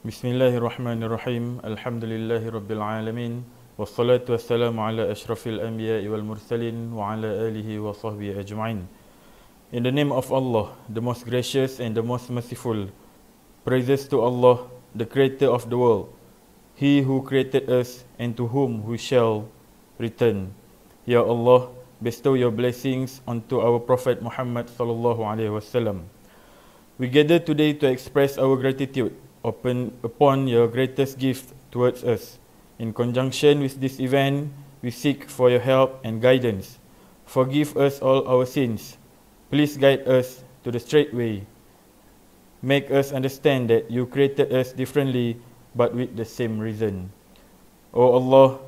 Bismillahirrahmanirrahim. Alhamdulillahi Rabbil Alamin. Wassalatu wassalamu ala ashrafil anbiya'i wal mursalin wa ala alihi wa sahbihi ajma'in. In the name of Allah, the most gracious and the most merciful. Praises to Allah, the creator of the world, He who created us and to whom we shall return. Ya Allah, bestow your blessings onto our Prophet Muhammad sallallahu alaihi wasallam. We gather today to express our gratitude upon your greatest gift towards us. In conjunction with this event, we seek for your help and guidance. Forgive us all our sins. Please guide us to the straight way. Make us understand that you created us differently but with the same reason. O Allah,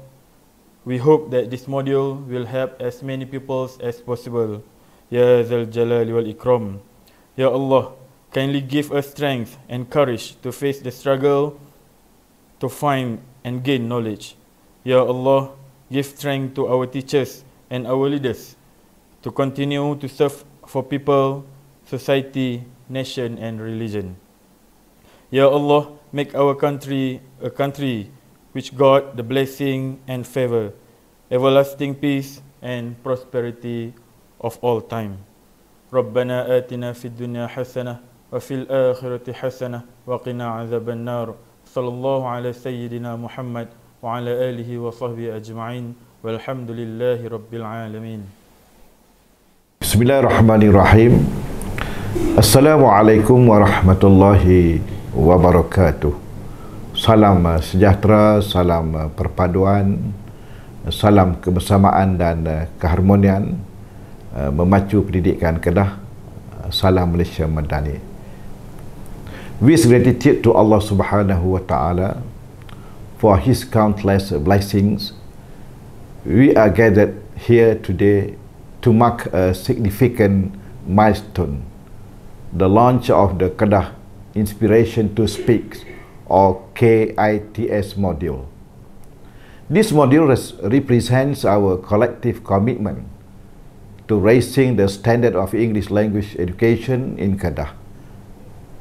we hope that this module will help as many people as possible. Ya Zal Jalali wal Ikram. Ya Allah, kindly give us strength and courage to face the struggle to find and gain knowledge. Ya Allah, give strength to our teachers and our leaders to continue to serve for people, society, nation and religion. Ya Allah, make our country a country which got the blessing and favor, everlasting peace and prosperity of all time. Rabbana atina fid dunya hasanah وفي الآخرة حسنة وقنا عذاب النار صلى الله على سيدنا محمد وعلى آله وصحبه أجمعين والحمد لله رب العالمين. Bismillahirrahmanirrahim. Assalamualaikum warahmatullahi wabarakatuh. Salam sejahtera, salam perpaduan, salam kebersamaan dan keharmonian memacu pendidikan Kedah. Salam Malaysia Madani. With gratitude to Allah Subhanahu wa Ta'ala for His countless blessings, we are gathered here today to mark a significant milestone, the launch of the Kedah Inspiration to Speak or K.I.T.S module. This module represents our collective commitment to raising the standard of English language education in Kedah,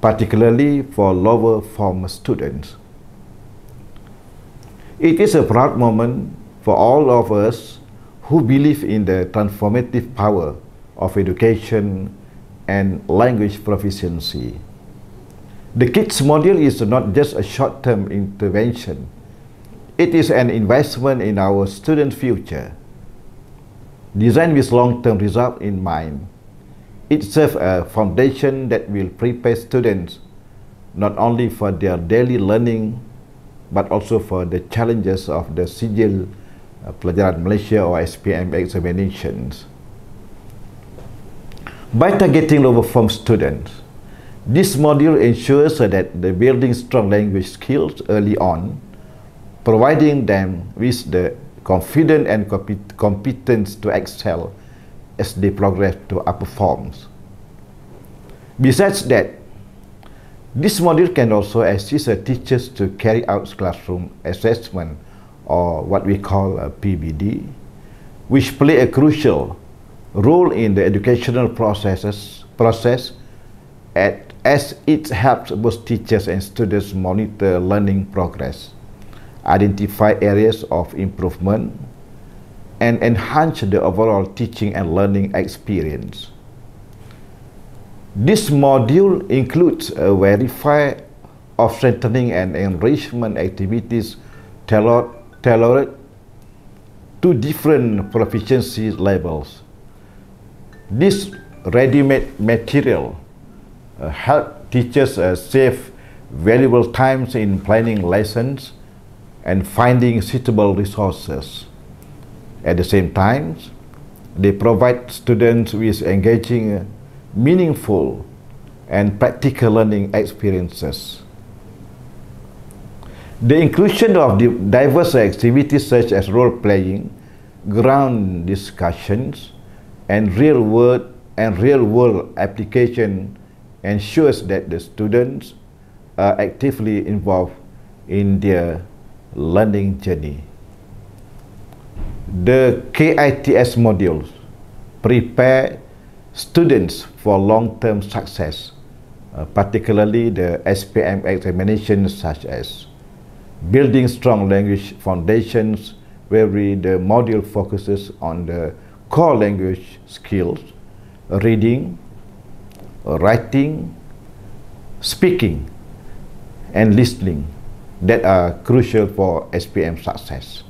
particularly for lower form students. It is a proud moment for all of us who believe in the transformative power of education and language proficiency. The K.I.T.S module is not just a short-term intervention. It is an investment in our student future, designed with long-term result in mind. It serves a foundation that will prepare students not only for their daily learning but also for the challenges of the Sijil Pelajaran Malaysia or SPM examinations. By targeting lower form students, this module ensures that they building strong language skills early on, providing them with the confidence and competence to excel as they progress to upper forms. Besides that, this module can also assist teachers to carry out classroom assessment or what we call a PBD, which play a crucial role in the educational process as it helps both teachers and students monitor learning progress, identify areas of improvement, and enhance the overall teaching and learning experience. This module includes a verifier of strengthening and enrichment activities tailored to different proficiency levels. This ready-made material help teachers save valuable times in planning lessons and finding suitable resources. At the same time, they provide students with engaging, meaningful, and practical learning experiences. The inclusion of diverse activities such as role-playing, ground discussions, and real-world application ensures that the students are actively involved in their learning journey. The K.I.T.S modules prepare students for long-term success particularly the SPM examinations such as building strong language foundations, where the module focuses on the core language skills, reading, writing, speaking, and listening that are crucial for SPM success.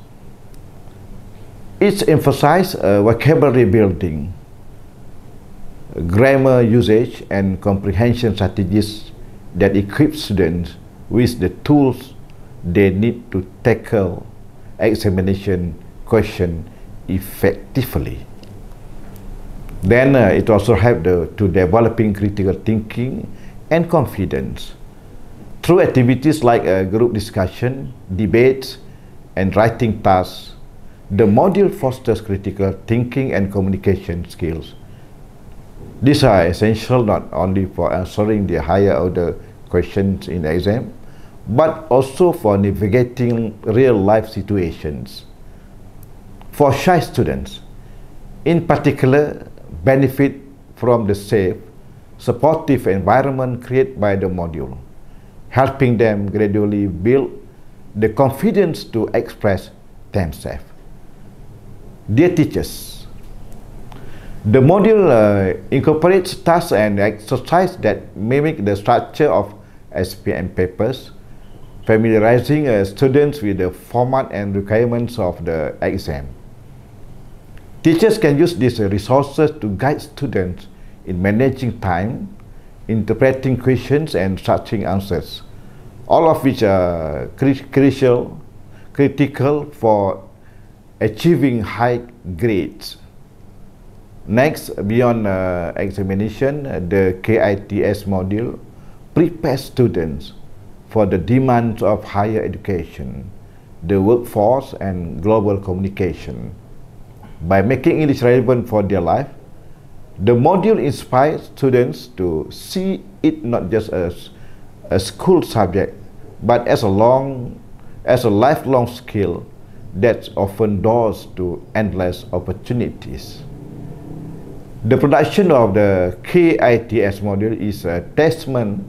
It emphasizes vocabulary building, grammar usage, and comprehension strategies that equip students with the tools they need to tackle examination question effectively. Then it also helps to developing critical thinking and confidence. Through activities like group discussion, debates, and writing tasks, the module fosters critical thinking and communication skills. These are essential not only for answering the higher order questions in the exam, but also for navigating real-life situations. For shy students, in particular, benefit from the safe, supportive environment created by the module, helping them gradually build the confidence to express themselves. Dear teachers, the module incorporates tasks and exercises that mimic the structure of SPM papers, familiarizing students with the format and requirements of the exam. Teachers can use these resources to guide students in managing time, interpreting questions, and structuring answers, all of which are critical for achieving high grades. Next, beyond examination, the K.I.T.S module prepares students for the demands of higher education, the workforce, and global communication. By making English relevant for their life, the module inspires students to see it not just as a school subject, but as a lifelong skill that opens doors to endless opportunities. The production of the K.I.T.S module is a testament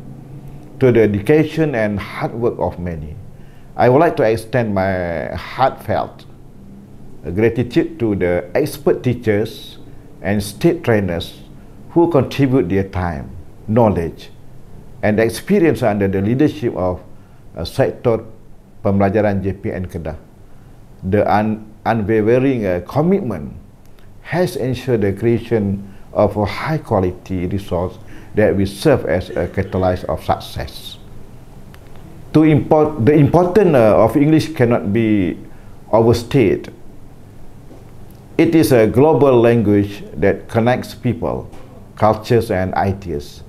to the dedication and hard work of many. I would like to extend my heartfelt gratitude to the expert teachers and state trainers who contribute their time, knowledge, and experience under the leadership of Sektor Pembelajaran JPN Kedah. The unwavering commitment has ensured the creation of a high-quality resource that will serve as a catalyst of success. The importance of English cannot be overstated. It is a global language that connects people, cultures, and ideas.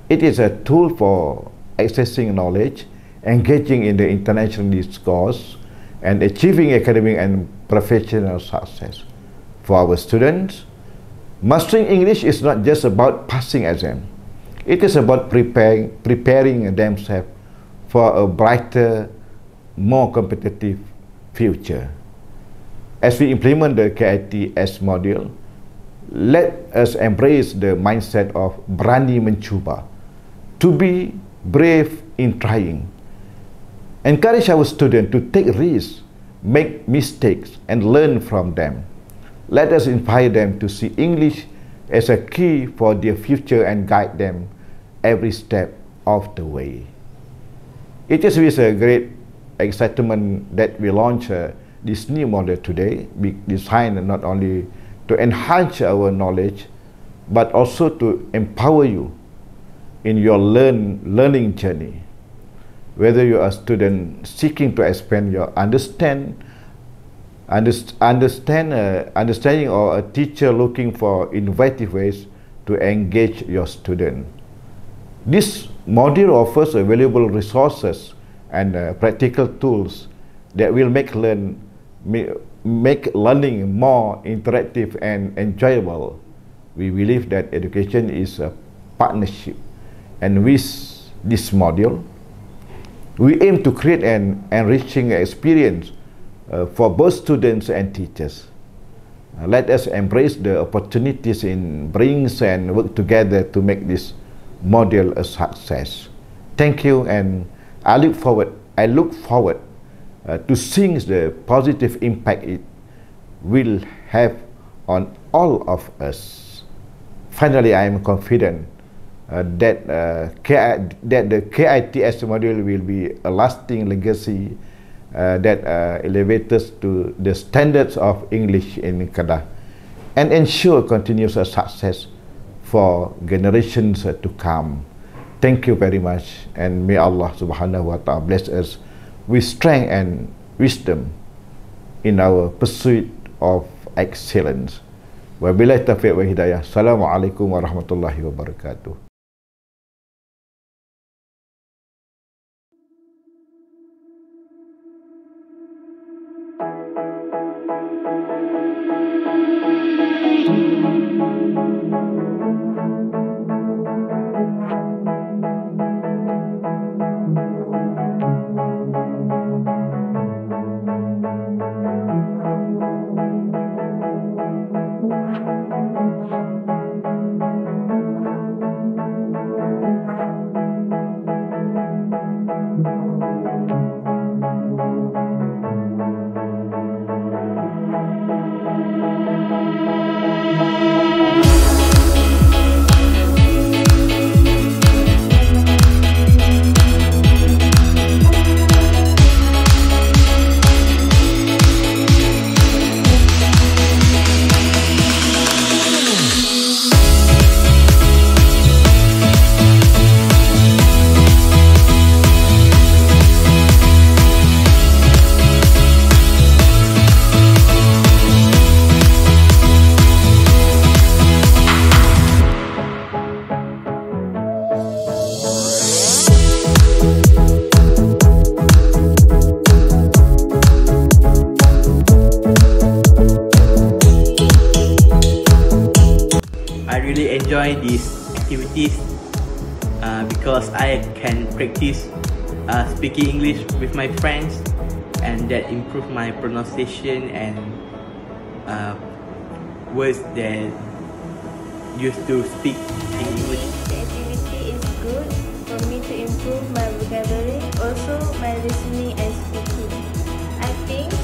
It is a tool for accessing knowledge, engaging in the international discourse, and achieving academic and professional success. For our students, mastering English is not just about passing exam. It is about preparing themselves for a brighter, more competitive future. As we implement the K.I.T.S module, let us embrace the mindset of berani mencuba, to be brave in trying. Encourage our students to take risks, make mistakes, and learn from them. Let us inspire them to see English as a key for their future and guide them every step of the way. It is with a great excitement that we launch this new model today, designed not only to enhance our knowledge, but also to empower you in your learning journey. Whether you are a student seeking to expand your understanding, or a teacher looking for innovative ways to engage your student, this module offers valuable resources and practical tools that will make learning more interactive and enjoyable. We believe that education is a partnership, and with this module, we aim to create an enriching experience for both students and teachers. Let us embrace the opportunities it brings and work together to make this model a success. Thank you, and I look forward to seeing the positive impact it will have on all of us. Finally, I am confident that the K.I.T.S module will be a lasting legacy that elevates us to the standards of English in Kedah and ensure continuous success for generations to come. Thank you very much, and may Allah subhanahu wa ta'ala bless us with strength and wisdom in our pursuit of excellence. Wabillahi taufiq wa hidayah. Assalamualaikum warahmatullahi wabarakatuh. Enjoy these activities because I can practice speaking English with my friends, and that improve my pronunciation and words that used to speak in English. The activity is good for me to improve my vocabulary, also my listening and speaking. I think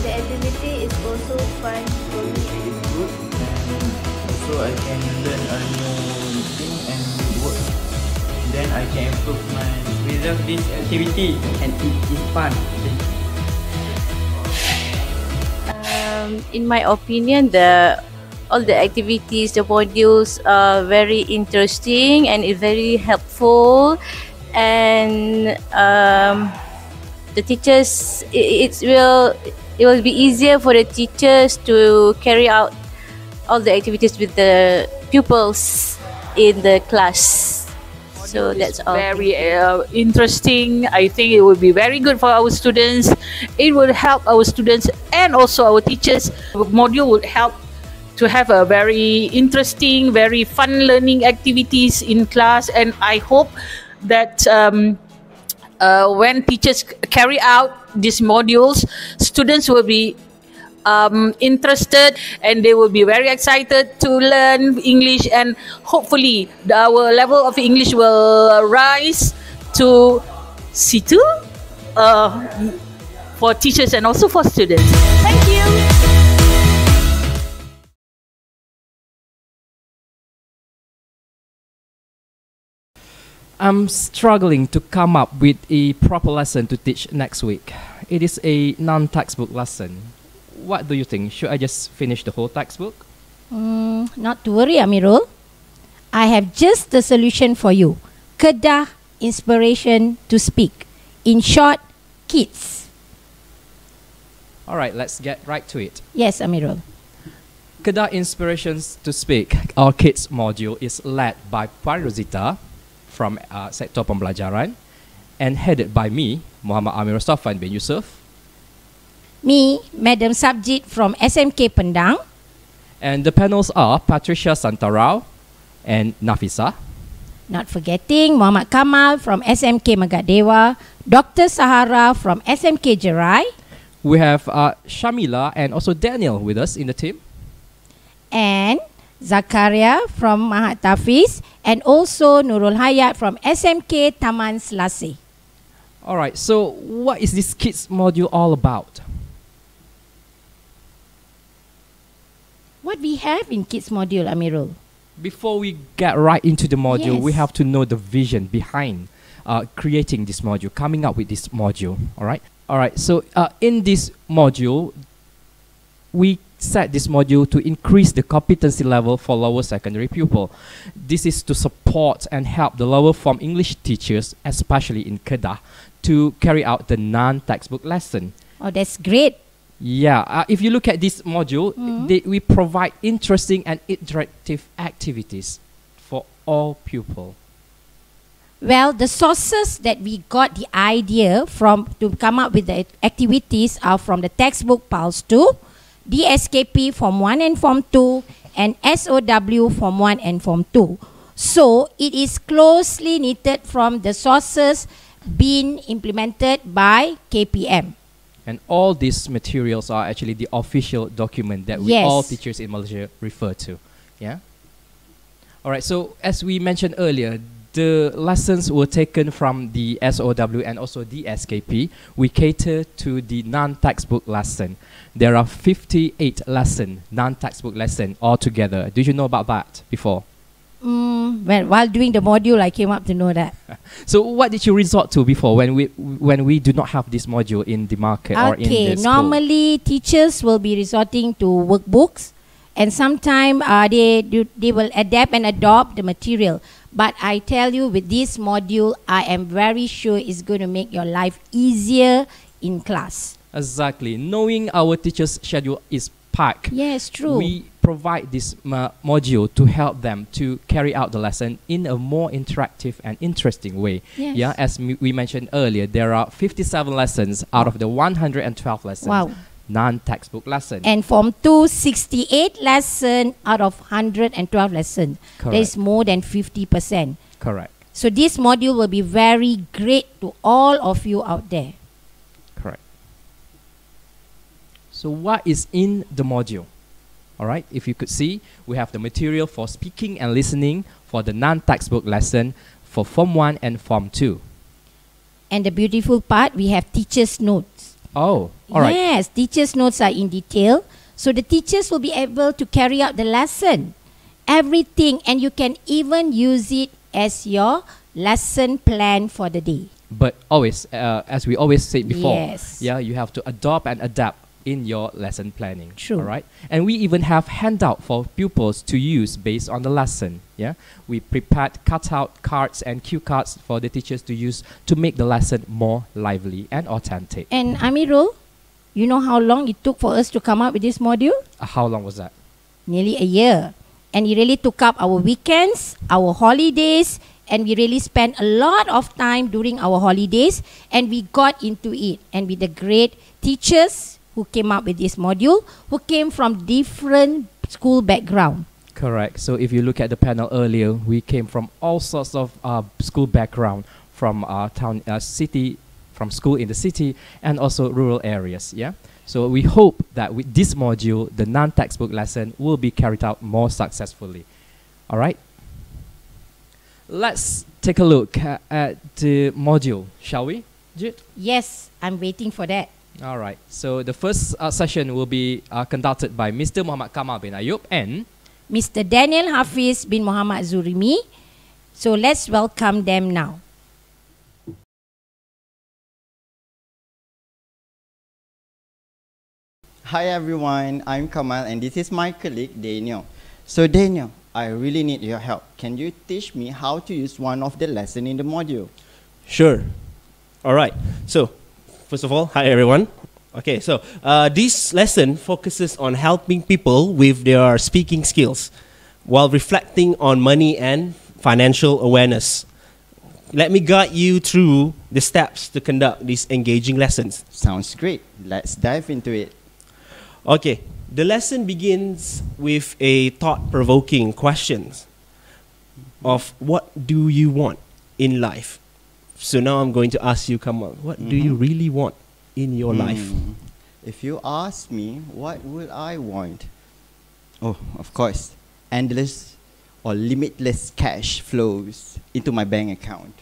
the activity is also fun for me. It is good, and also I can learn a new thing and work. Then I can improve my result this activity, and it is fun. In my opinion, all the activities, the modules are very interesting and very helpful, and the teachers, it will be easier for the teachers to carry out all the activities with the pupils in the class. So that's all. Very interesting. I think it will be very good for our students. It will help our students and also our teachers. The module will help to have a very interesting, very fun learning activities in class. And I hope that when teachers carry out these modules, students will be interested, and they will be very excited to learn English, and hopefully our level of English will rise to C2 for teachers and also for students. Thank you. I'm struggling to come up with a proper lesson to teach next week. It is a non-textbook lesson. What do you think? Should I just finish the whole textbook? Not to worry, Amirul. I have just the solution for you. Kedah Inspiration to Speak. In short, K.I.T.S. Alright, let's get right to it. Yes, Amirul. Kedah Inspirations to Speak, our K.I.T.S module, is led by Puan Rosita from Sektor Pembelajaran and headed by me, Muhammad Amir Sofan bin Yusuf. Me, Madam Sabjit from SMK Pendang. And the panels are Patricia Santarau and Nafisa. Not forgetting Muhammad Kamal from SMK Megadewa, Dr. Sahara from SMK Jerai. We have Shamila and also Daniel with us in the team. And Zakaria from Mahat Tafiz, and also Nurul Hayat from SMK Taman Selasih. Alright, so what is this K.I.T.S module all about? What we have in K.I.T.S module, Amirul? Before we get right into the module, we Yes. have to know the vision behind creating this module, coming up with this module. Alright, so in this module, we set this module to increase the competency level for lower secondary pupil. This is to support and help the lower form English teachers, especially in Kedah, to carry out the non-textbook lesson. Oh, that's great. Yeah, if you look at this module, we provide interesting and interactive activities for all pupils. Well, the sources that we got the idea from to come up with the activities are from the textbook Pulse 2, DSKP Form 1 and Form 2, and SOW Form 1 and Form 2. So, it is closely knitted from the sources being implemented by KPM. And all these materials are actually the official document that we Yes. all teachers in Malaysia refer to. Yeah. Alright, so as we mentioned earlier, the lessons were taken from the SOW and also the SKP. We cater to the non-textbook lesson. There are 58 non-textbook lesson altogether. Did you know about that before? Well, while doing the module, I came up to know that. So what did you resort to before when we do not have this module in the market or in the school? Normally teachers will be resorting to workbooks, and sometimes they will adapt and adopt the material. But I tell you, with this module, I am very sure it's going to make your life easier in class. Exactly. Knowing our teachers' schedule is packed. Yes, true. We provide this module to help them to carry out the lesson in a more interactive and interesting way. Yes. Yeah, as we mentioned earlier, there are 57 lessons out of the 112 lessons. Wow. Non-textbook lesson. And Form 2, 68 lesson out of 112 lessons. That is Correct. more than 50%. Correct. So this module will be very great to all of you out there. Correct. So what is in the module? Alright, if you could see, we have the material for speaking and listening for the non-textbook lesson for Form 1 and Form 2. And the beautiful part, we have teachers' notes. Oh, alright. Yes, teachers' notes are in detail. So the teachers will be able to carry out the lesson. Everything, and you can even use it as your lesson plan for the day. But always, as we always said before, Yes. yeah, you have to adopt and adapt in your lesson planning. True. All right, and we even have handout for pupils to use based on the lesson. Yeah, we prepared cutout cards and cue cards for the teachers to use to make the lesson more lively and authentic. And Amirul, you know how long it took for us to come up with this module? How long was that? Nearly a year. And it really took up our weekends, our holidays, and we really spent a lot of time during our holidays, and we got into it. And with the great teachers who came up with this module, who came from different school background. Correct. So if you look at the panel earlier, we came from all sorts of school background, from town, city, from school in the city, and also rural areas. Yeah. So we hope that with this module, the non-textbook lesson will be carried out more successfully. All right. Let's take a look at the module, shall we, Jit? Yes, I'm waiting for that. All right. So the first session will be conducted by Mr. Muhammad Kamal bin Ayub and Mr. Daniel Hafiz bin Muhammad Zurimi. So let's welcome them now. Hi everyone, I'm Kamal and this is my colleague Daniel. So Daniel, I really need your help. Can you teach me how to use one of the lessons in the module? Sure. All right. So, first of all, hi everyone. Okay, so this lesson focuses on helping people with their speaking skills while reflecting on money and financial awareness. Let me guide you through the steps to conduct these engaging lessons. Sounds great. Let's dive into it. Okay, the lesson begins with a thought-provoking question of what do you want in life? So now I'm going to ask you, Kamal, what do you really want in your life? If you ask me, what will I want? Oh, of course, endless or limitless cash flows into my bank account.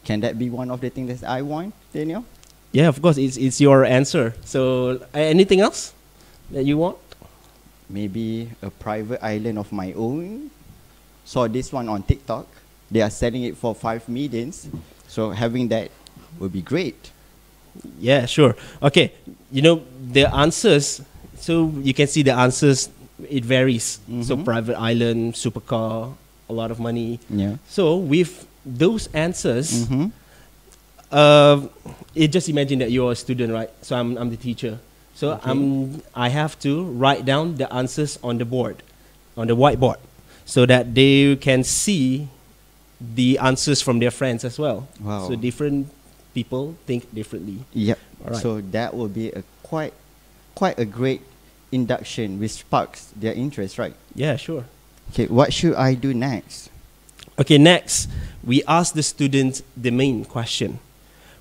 Can that be one of the things that I want, Daniel? Yeah, of course, it's your answer. So, anything else that you want? Maybe a private island of my own. Saw this one on TikTok. They are selling it for 5 millions. So having that would be great. Yeah, sure. Okay, you know, the answers, so you can see the answers, it varies. So private island, supercar, a lot of money. Yeah. So with those answers, it just imagine that you're a student, right? So I'm the teacher. So I have to write down the answers on the board, on the whiteboard, so that they can see the answers from their friends as well. Wow. So different people think differently. Yep. All right. So that will be a quite a great induction which sparks their interest, right? Yeah, sure. Okay, what should I do next? Okay, next, we ask the students the main question.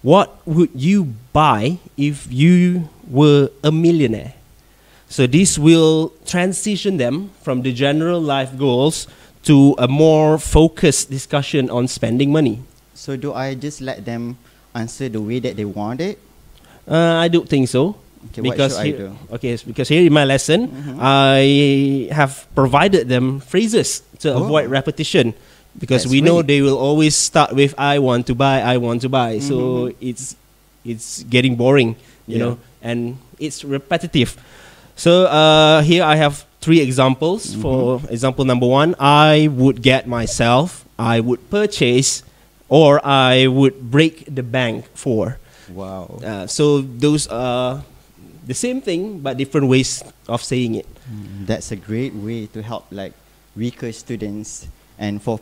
What would you buy if you were a millionaire? So this will transition them from the general life goals to a more focused discussion on spending money. So do I just let them answer the way that they want it? I don't think so. Okay, what should I do? Okay, because here in my lesson, I have provided them phrases to avoid repetition. Because That's we know great. they will always start with I want to buy, I want to buy. So it's getting boring, you know, and it's repetitive. So here I have 3 examples. For example number 1, I would get myself, I would purchase, or I would break the bank for. Wow. So those are the same thing but different ways of saying it. That's a great way to help like weaker students. And for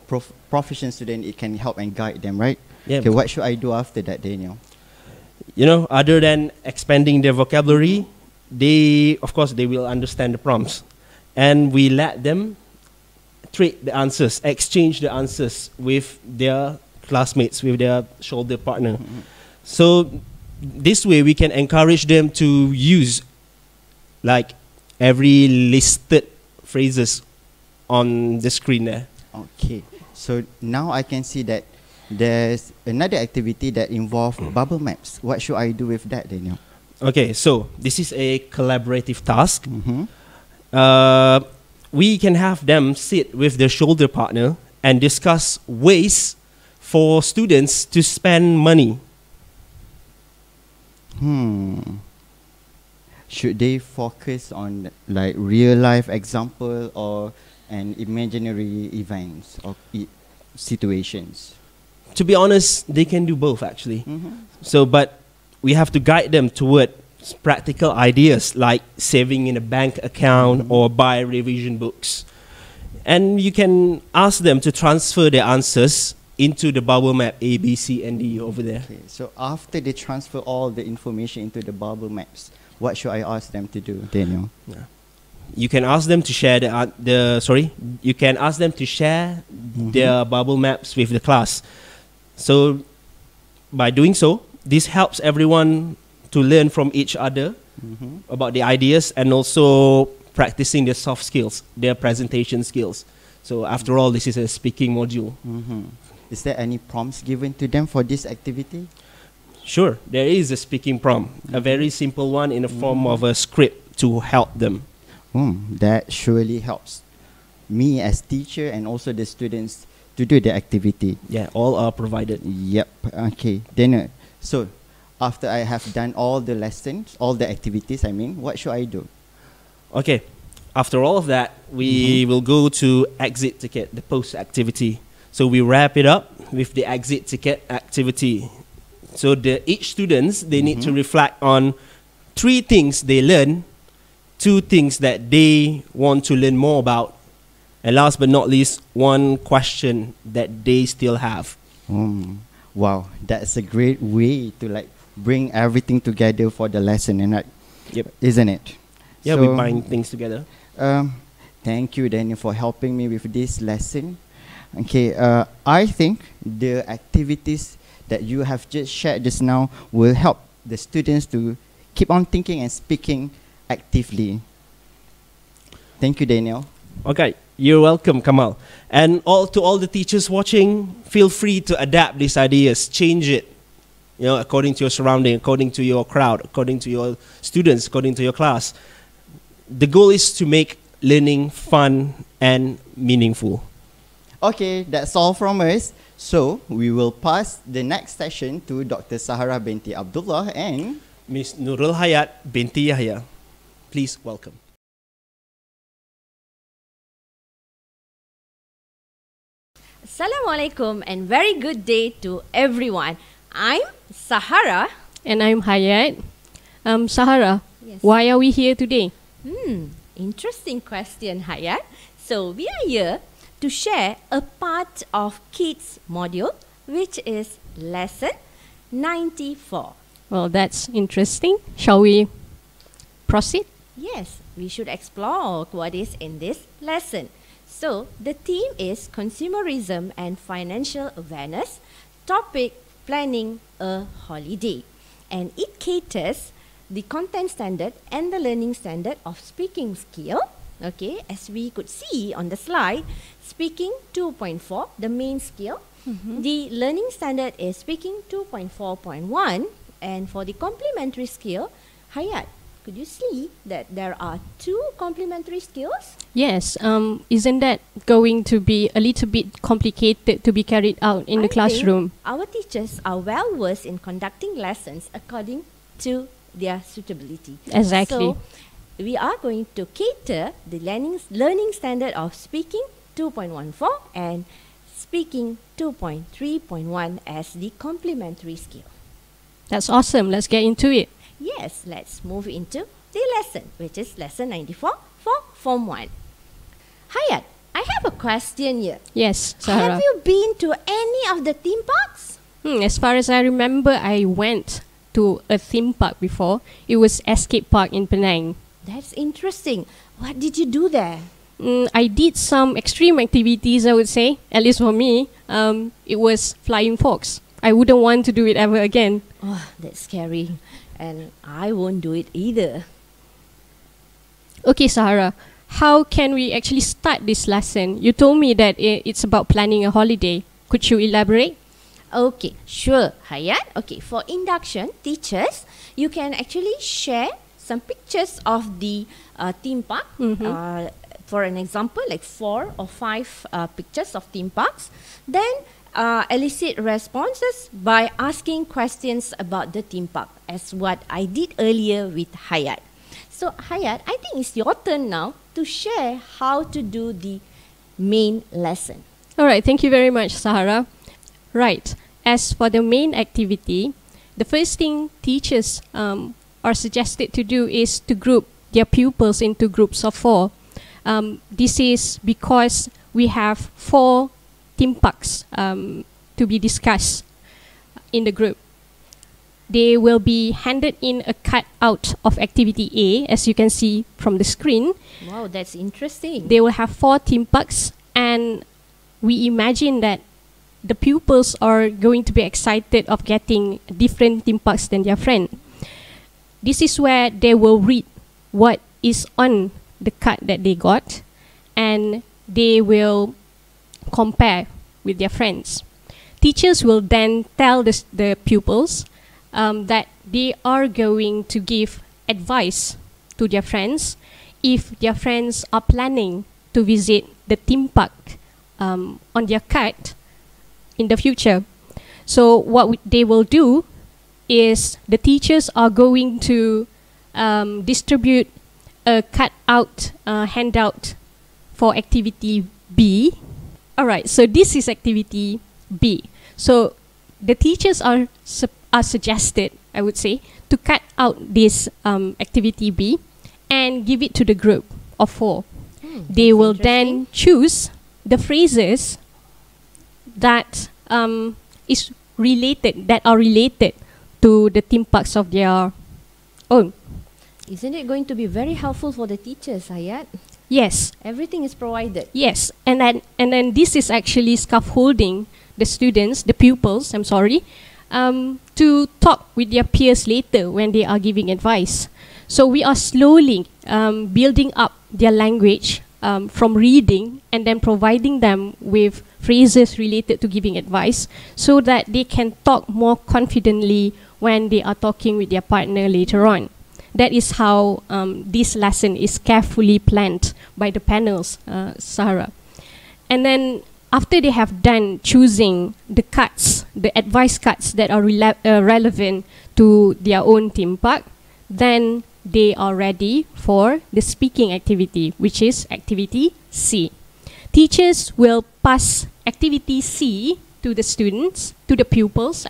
proficient students, it can help and guide them, right? Yeah. Okay, what should I do after that, Daniel? You know, other than expanding their vocabulary, of course, they will understand the prompts. And we let them trade the answers, exchange the answers with their classmates, with their shoulder partner. So this way, we can encourage them to use like every listed phrases on the screen there. Okay, so now I can see that there's another activity that involves bubble maps. What should I do with that, Daniel? Okay, so this is a collaborative task. We can have them sit with their shoulder partner and discuss ways for students to spend money. Should they focus on like real life example or an imaginary events or situations? To be honest, they can do both actually. So, but we have to guide them toward practical ideas like saving in a bank account or buy revision books. And you can ask them to transfer their answers into the bubble map A, B, C, and D over there. Okay, so after they transfer all the information into the bubble maps, what should I ask them to do, Daniel? You can ask them to share you can ask them to share their bubble maps with the class. So by doing so, this helps everyone to learn from each other about the ideas and also practicing their soft skills, their presentation skills. So after all, this is a speaking module. Is there any prompts given to them for this activity? Sure, there is a speaking prompt, a very simple one in the form of a script to help them. That surely helps me as teacher and also the students to do the activity. Yeah, all are provided. Yep. Okay. Then, so after I have done all the lessons, all the activities, what should I do? Okay. After all of that, we will go to exit ticket, the post activity. So we wrap it up with the exit ticket activity. So each students, they need to reflect on 3 things they learn, 2 things that they want to learn more about, and last but not least, 1 question that they still have. Wow, that's a great way to like bring everything together for the lesson, and isn't it? Yeah, so, we bind things together. Thank you, Daniel, for helping me with this lesson. Okay, I think the activities that you have just shared just now will help the students to keep on thinking and speaking actively. Thank you, Daniel. Okay, You're welcome, Kamal. And to all the teachers watching, feel free to adapt these ideas, change it, according to your surrounding, according to your crowd, according to your students, according to your class. The goal is to make learning fun and meaningful. Okay, that's all from us. So we will pass the next session to Dr. Sahara binti Abdullah and Miss Nurul Hayat binti Yahya. Please welcome. Assalamualaikum and very good day to everyone. I'm Sahara. And I'm Hayat. Sahara, Yes. why are we here today? Interesting question, Hayat. So we are here to share a part of K.I.T.S module, which is lesson 94. Well, that's interesting. Shall we proceed? Yes, we should explore what is in this lesson. So the theme is consumerism and financial awareness. Topic, planning a holiday. And it caters the content standard and the learning standard of speaking skill. Okay, as we could see on the slide, speaking 2.4, the main skill. The learning standard is speaking 2.4.1, and for the complementary skill, Hayat, could you see that there are 2 complementary skills? Yes. Isn't that going to be a little bit complicated to be carried out in the classroom? Our teachers are well versed in conducting lessons according to their suitability. Exactly. So we are going to cater the learning standard of speaking 2.14 and speaking 2.3.1 as the complementary skill. That's awesome. Let's get into it. Yes, let's move into the lesson, which is lesson 94 for Form 1. Hayat, I have a question here. Yes, Sahara. Have you been to any of the theme parks? As far as I remember, I went to a theme park before. It was Escape Park in Penang. That's interesting. What did you do there? I did some extreme activities, I would say. At least for me, it was flying fox. I wouldn't want to do it ever again. Oh, that's scary. And I won't do it either. Okay, Sahara, how can we actually start this lesson? You told me that it's about planning a holiday. Could you elaborate? Okay, sure, Hayat. Okay, for induction, teachers, you can actually share some pictures of the theme park. For an example, like 4 or 5 pictures of theme parks. Then elicit responses by asking questions about the theme park, as what I did earlier with Hayat. So Hayat, I think it's your turn now to share how to do the main lesson. All right, thank you very much, Sahara. Right, as for the main activity, the first thing teachers are suggested to do is to group their pupils into groups of 4. This is because we have 4 theme parks to be discussed in the group. They will be handed in a cutout of activity A, as you can see from the screen. Wow, that's interesting. They will have 4 theme parks, and we imagine that the pupils are going to be excited of getting different theme parks than their friend. This is where they will read what is on the card that they got, and they will compare with their friends. Teachers will then tell the pupils that they are going to give advice to their friends if their friends are planning to visit the theme park on their card in the future. So what they will do is the teachers are going to distribute a cutout handout for activity B. Alright, so this is activity B. So the teachers are suggested, I would say, to cut out this activity B and give it to the group of 4. They will then choose the phrases that are related to the theme parks of their own. Isn't it going to be very helpful for the teachers, Hayat? Yes. Everything is provided. Yes, and then this is actually scaffolding the students, the pupils, to talk with their peers later when they are giving advice. So we are slowly building up their language from reading and then providing them with phrases related to giving advice so that they can talk more confidently when they are talking with their partner later on. That is how this lesson is carefully planned by the panels, Sarah. And then after they have done choosing the cards, the advice cards that are relevant to their own theme park, then they are ready for the speaking activity, which is activity C. Teachers will pass activity C to the students, to the pupils,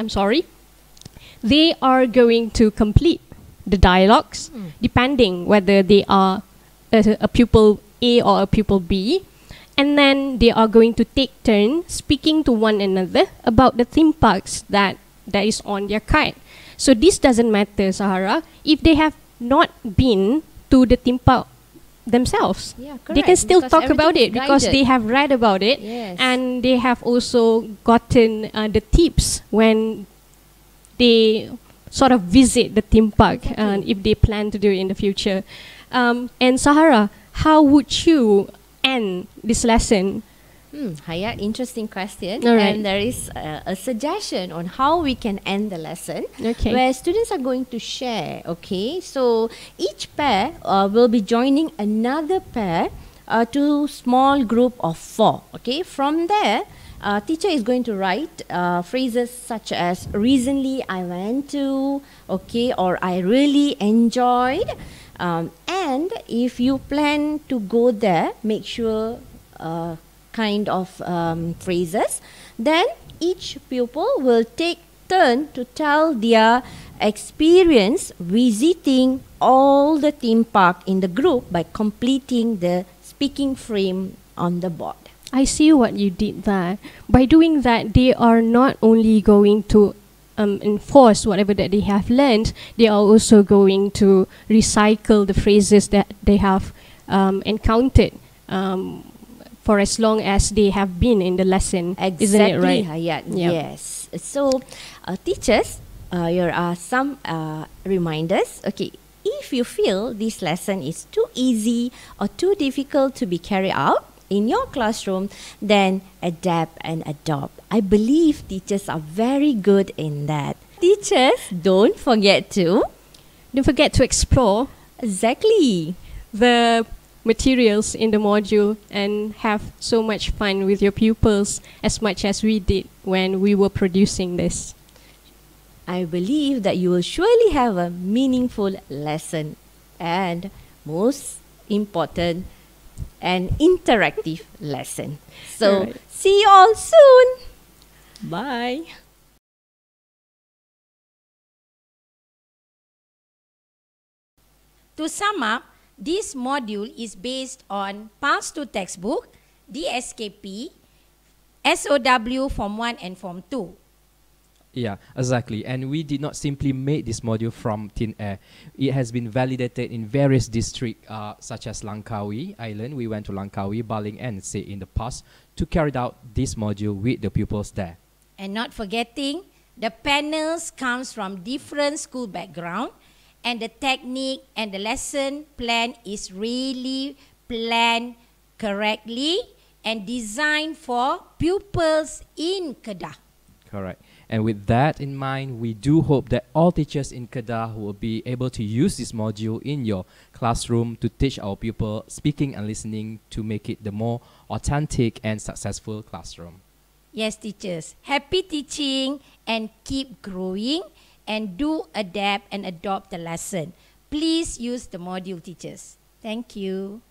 They are going to complete the dialogues, depending whether they are a pupil A or a pupil B. And then they are going to take turn speaking to one another about the theme parks that is on their kite. So this doesn't matter, Sahara, if they have not been to the theme park themselves. Yeah, they can still because talk about it everything is because guided. they have read about it, Yes. and they have also gotten the tips when they sort of visit the theme park, if they plan to do it in the future. And Sahara, how would you end this lesson? Haya, interesting question. All right. And there is a suggestion on how we can end the lesson, Okay. where students are going to share. Okay, so each pair will be joining another pair to small group of 4. Okay, from there, teacher is going to write phrases such as recently I went to, okay, or I really enjoyed. And if you plan to go there, make sure kind of phrases. Then each pupil will take turn to tell their experience visiting all the theme park in the group by completing the speaking frame on the board. I see what you did there. By doing that, they are not only going to enforce whatever that they have learned, they are also going to recycle the phrases that they have encountered for as long as they have been in the lesson. Exactly, Isn't it right? Hayat. Yeah. Yes. So, teachers, here are some reminders. Okay, if you feel this lesson is too easy or too difficult to be carried out in your classroom, then adapt and adopt. I believe teachers are very good in that. Teachers, don't forget to explore exactly the materials in the module and have so much fun with your pupils as much as we did when we were producing this. I believe that you will surely have a meaningful lesson and most important, an interactive lesson. So, Alright. see you all soon. Bye. To sum up, this module is based on PALS 2 textbook, DSKP, SOW Form 1 and Form 2. Yeah, exactly. And we did not simply make this module from thin air. It has been validated in various districts such as Langkawi Island. We went to Langkawi, Baling and Say in the past to carry out this module with the pupils there. And not forgetting, the panels comes from different school background, and the technique and the lesson plan is really planned correctly and designed for pupils in Kedah. Correct. And with that in mind, we do hope that all teachers in Kedah will be able to use this module in your classroom to teach our pupils speaking and listening to make it the more authentic and successful classroom. Yes, teachers. Happy teaching and keep growing, and do adapt and adopt the lesson. Please use the module, teachers. Thank you.